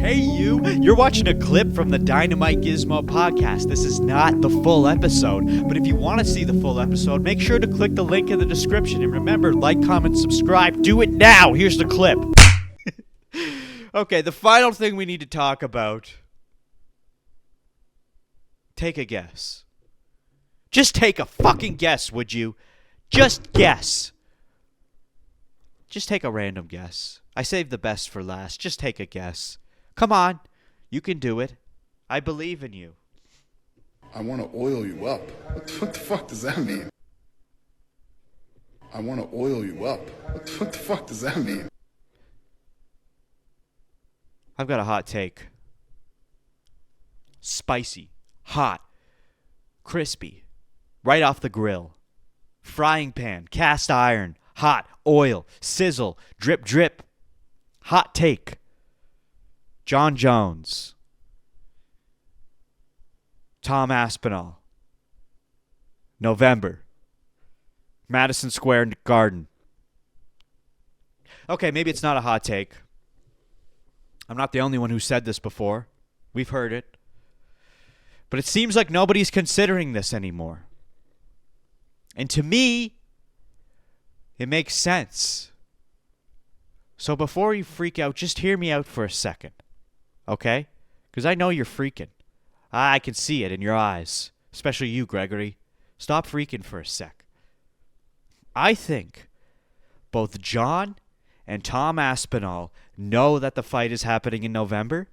Hey you! You're watching a clip from the DynamiteGizmo podcast. This is not the full episode, but if you want to see the full episode, make sure to click the link in the description. And remember, like, comment, subscribe. Do it now! Here's the clip. Okay, the final thing we need to talk about. Take a guess. Just take a fucking guess, would you? Just guess. Just take a random guess. I saved the best for last. Just take a guess. Come on. You can do it. I believe in you. I want to oil you up. What the fuck does that mean? I want to oil you up. What the fuck does that mean? I've got a hot take. Spicy. Hot. Crispy. Right off the grill. Frying pan. Cast iron. Hot. Oil. Sizzle. Drip, drip. Hot take. Jon Jones. Tom Aspinall. November. Madison Square Garden. Okay, maybe it's not a hot take. I'm not the only one who said this before. We've heard it. But it seems like nobody's considering this anymore. And to me, it makes sense. So before you freak out, just hear me out for a second. Okay? Because I know you're freaking. I can see it in your eyes. Especially you, Gregory. Stop freaking for a sec. I think both Jon and Tom Aspinall know that the fight is happening in November.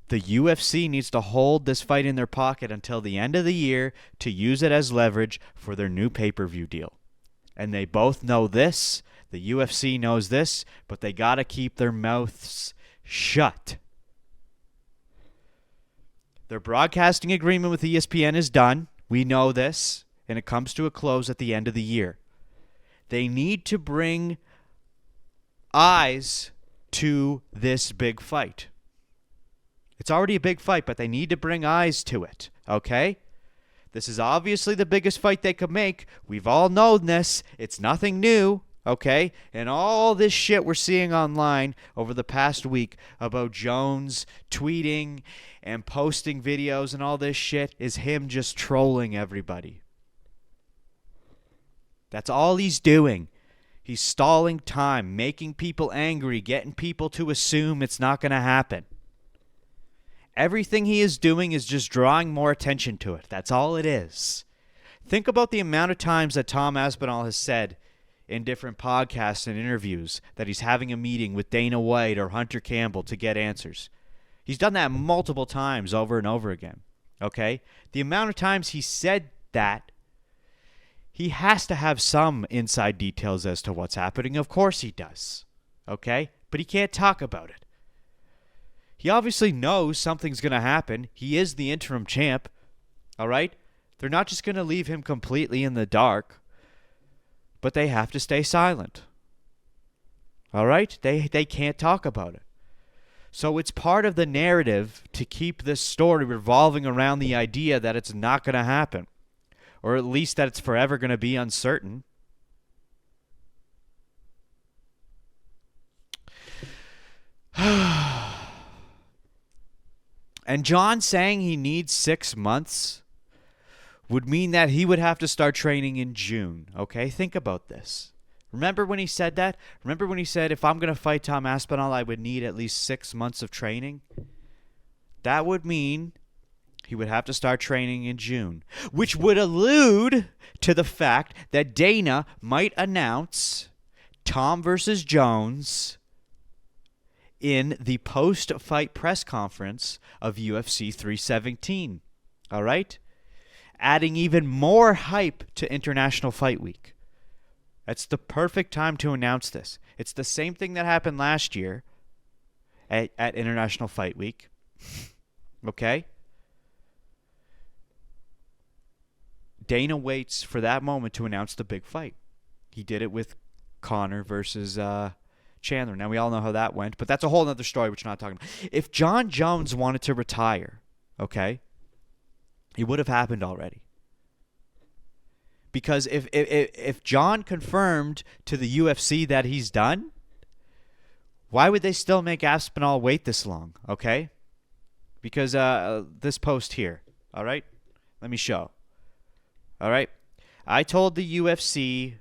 The UFC needs to hold this fight in their pocket until the end of the year to use it as leverage for their new pay-per-view deal. And they both know this. The UFC knows this, but they got to keep their mouths shut. Their broadcasting agreement with ESPN is done. We know this, and it comes to a close at the end of the year. They need to bring eyes to this big fight. It's already a big fight, but they need to bring eyes to it, okay? This is obviously the biggest fight they could make. We've all known this. It's nothing new. Okay? And all this shit we're seeing online over the past week about Jones tweeting and posting videos and all this shit is him just trolling everybody. That's all he's doing. He's stalling time, making people angry, getting people to assume it's not going to happen. Everything he is doing is just drawing more attention to it. That's all it is. Think about the amount of times that Tom Aspinall has said in different podcasts and interviews that he's having a meeting with Dana White or Hunter Campbell to get answers. He's done that multiple times over and over again. Okay? The amount of times he said that, he has to have some inside details as to what's happening. Of course he does. Okay? But he can't talk about it. He obviously knows something's going to happen. He is the interim champ. All right? They're not just going to leave him completely in the dark. But they have to stay silent. All right? They can't talk about it. So it's part of the narrative to keep this story revolving around the idea that it's not going to happen. Or at least that it's forever going to be uncertain. And Jon saying he needs 6 months would mean that he would have to start training in June. Okay, think about this. Remember when he said that? Remember when he said, if I'm going to fight Tom Aspinall, I would need at least 6 months of training? That would mean he would have to start training in June, which would allude to the fact that Dana might announce Tom versus Jones in the post-fight press conference of UFC 317. All right? Adding even more hype to International Fight Week. That's the perfect time to announce this. It's the same thing that happened last year at International Fight Week. Okay? Dana waits for that moment to announce the big fight. He did it with Conor versus Chandler. Now, we all know how that went, but that's a whole other story which we're not talking about. If Jon Jones wanted to retire, okay, it would have happened already. Because if Jon confirmed to the UFC that he's done, Why would they still make Aspinall wait this long? Okay? Because this post here. All right? Let me show. All right? I told the UFC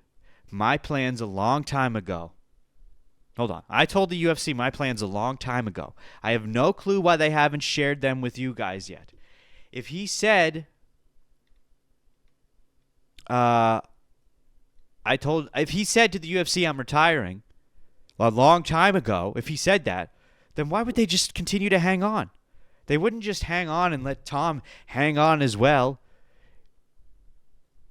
my plans a long time ago. Hold on. I told the UFC my plans a long time ago. I have no clue why they haven't shared them with you guys yet. If he said, if he said to the UFC I'm retiring a long time ago, if he said that, then why would they just continue to hang on? They wouldn't just hang on and let Tom hang on as well.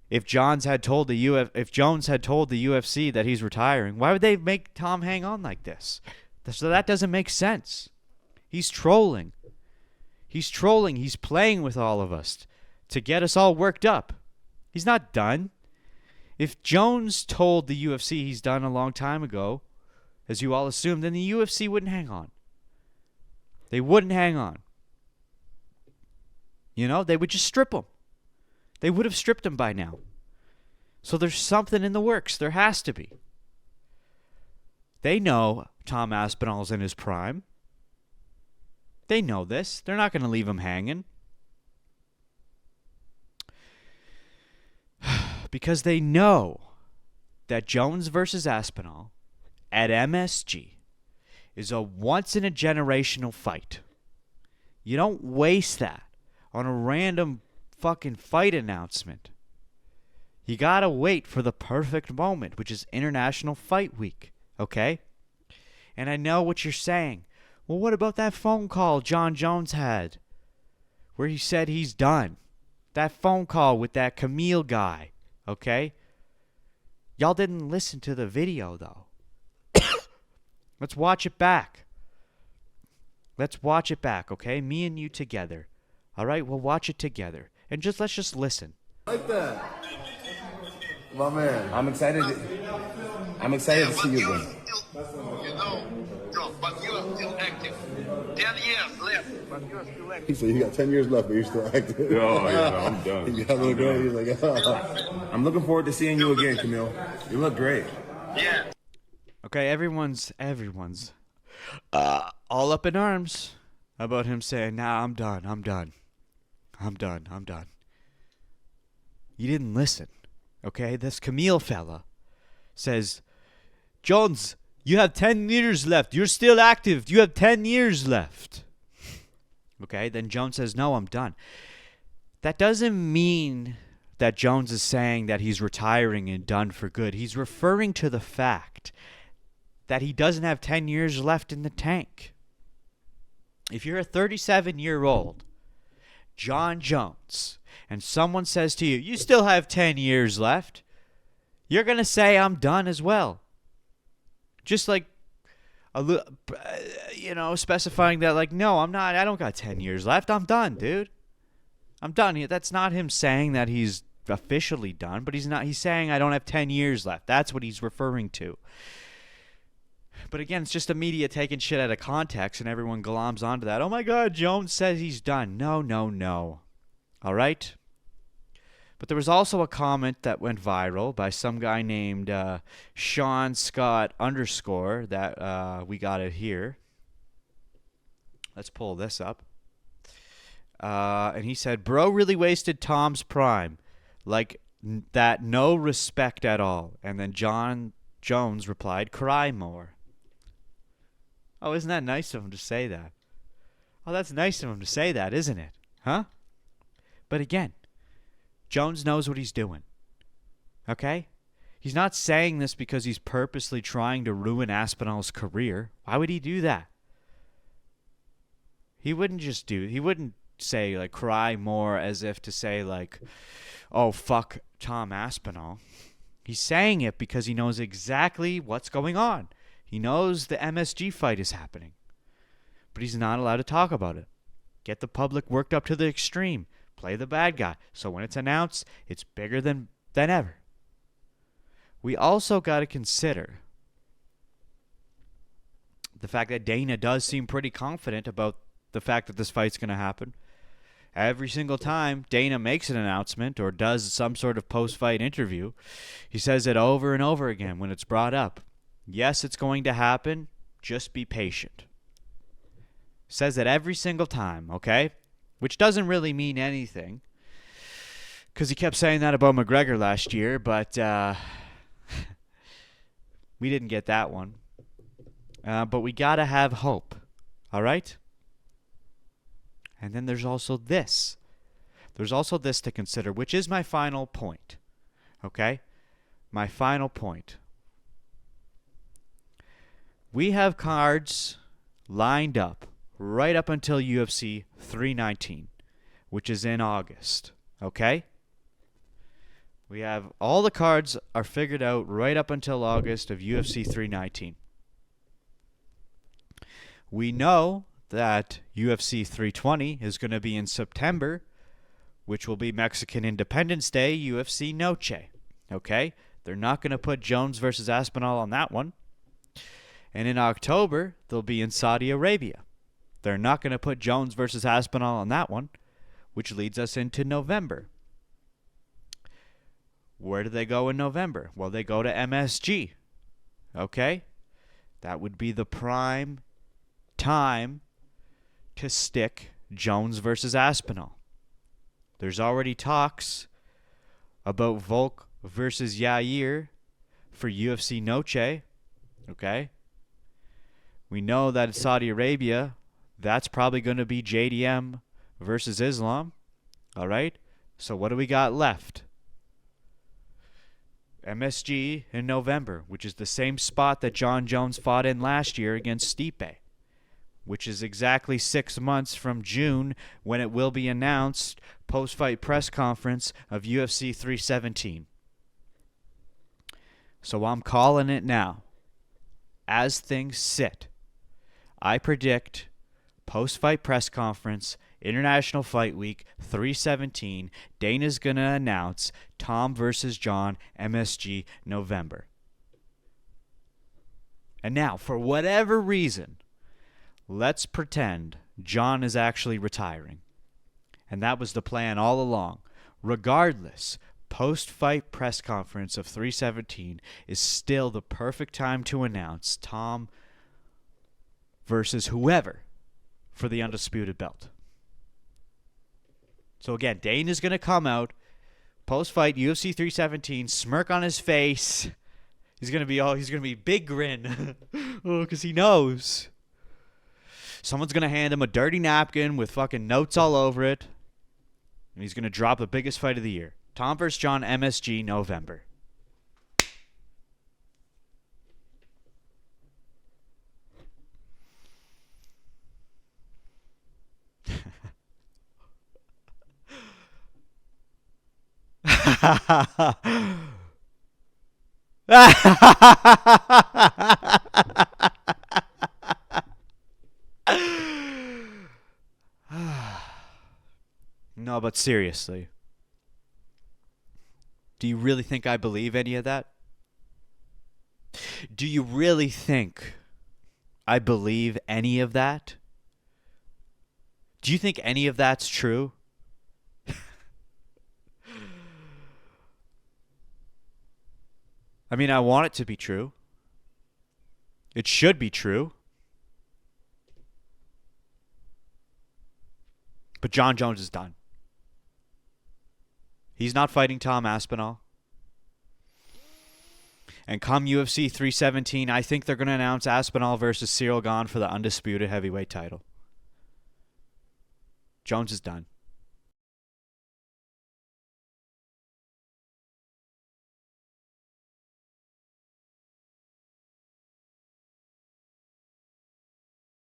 If Jones had told the UFC that he's retiring, why would they make Tom hang on like this? So that doesn't make sense. He's trolling. He's trolling. He's playing with all of us to get us all worked up. He's not done. If Jones told the UFC he's done a long time ago, as you all assume, then the UFC wouldn't hang on. They wouldn't hang on. You know, they would just strip him. They would have stripped him by now. So there's something in the works. There has to be. They know Tom Aspinall's in his prime. They know this. They're not going to leave him hanging. Because they know that Jones versus Aspinall at MSG is a once-in-a-generational fight. You don't waste that on a random fucking fight announcement. You gotta wait for the perfect moment, which is International Fight Week, okay? And I know what you're saying. Well, what about that phone call John Jones had where he said he's done? That phone call with that Camille guy, okay? Y'all didn't listen to the video, though. Let's watch it back. Let's watch it back, okay? Me and you together. All right, we'll watch it together. And let's just listen. Like that. My man. I'm excited to see you again. You know, but you are still active. 10 years left, but you are still active. He said you got 10 years left, but you're still active. Oh, yeah, no, I'm done. He got a little girl, he's like, oh. I'm looking forward to seeing you again, Camille. You look great. Yeah. Okay, everyone's all up in arms about him saying, nah, I'm done. You didn't listen, okay? This Camille fella says, Jones, you have 10 years left. You're still active. You have 10 years left. Okay, then Jones says, no, I'm done. That doesn't mean that Jones is saying that he's retiring and done for good. He's referring to the fact that he doesn't have 10 years left in the tank. If you're a 37-year-old John Jones and someone says to you, you still have 10 years left, you're going to say, I'm done as well. Just like, specifying that, like, no, I'm not, I don't got 10 years left. I'm done, dude. I'm done. That's not him saying that he's officially done, but he's saying I don't have 10 years left. That's what he's referring to. But again, it's just the media taking shit out of context and everyone gloms onto that. Oh my God, Jones says he's done. No. All right? But there was also a comment that went viral by some guy named Sean Scott _ that we got it here. Let's pull this up. And he said, bro really wasted Tom's prime. Like that, no respect at all. And then John Jones replied, cry more. Oh, isn't that nice of him to say that? Oh, that's nice of him to say that, isn't it? Huh? But again, Jones knows what he's doing. Okay? He's not saying this because he's purposely trying to ruin Aspinall's career. Why would he do that? He wouldn't say, like, cry more as if to say, like, oh, fuck Tom Aspinall. He's saying it because he knows exactly what's going on. He knows the MSG fight is happening. But he's not allowed to talk about it. Get the public worked up to the extreme. Play the bad guy. So when it's announced, it's bigger than ever. We also got to consider the fact that Dana does seem pretty confident about the fact that this fight's going to happen. Every single time Dana makes an announcement or does some sort of post-fight interview, he says it over and over again when it's brought up. Yes, it's going to happen. Just be patient. Says it every single time, okay? Which doesn't really mean anything, because he kept saying that about McGregor last year, but we didn't get that one. But we got to have hope, all right? And then there's also this. There's also this to consider, which is my final point, okay? My final point. We have cards lined up right up until UFC 319, which is in August, okay? We have all the cards are figured out right up until August of UFC 319. We know that UFC 320 is going to be in September, which will be Mexican Independence Day, UFC Noche, okay? They're not going to put Jones versus Aspinall on that one. And in October, they'll be in Saudi Arabia. They're not going to put Jones versus Aspinall on that one, which leads us into November. Where do they go in November? Well, they go to MSG. Okay? That would be the prime time to stick Jones versus Aspinall. There's already talks about Volk versus Yair for UFC Noche. Okay? We know that in Saudi Arabia, that's probably going to be JDM versus Islam. All right? So what do we got left? MSG in November, which is the same spot that John Jones fought in last year against Stipe, which is exactly 6 months from June when it will be announced post-fight press conference of UFC 317. So I'm calling it now. As things sit, I predict post-fight press conference, International Fight Week 317, Dana's going to announce Tom versus John, MSG, November. And now, for whatever reason, let's pretend John is actually retiring. And that was the plan all along. Regardless, post-fight press conference of 317 is still the perfect time to announce Tom versus whoever for the undisputed belt. So again, Dane is going to come out post-fight UFC 317, smirk on his face. He's going to be big grin because he knows someone's going to hand him a dirty napkin with fucking notes all over it, and he's going to drop the biggest fight of the year. Tom vs. John, MSG, November. No, but seriously. Do you really think I believe any of that? Do you really think I believe any of that? Do you think any of that's true? I mean, I want it to be true. It should be true. But John Jones is done. He's not fighting Tom Aspinall. And come UFC 317, I think they're going to announce Aspinall versus Cyril Gane for the undisputed heavyweight title. Jones is done.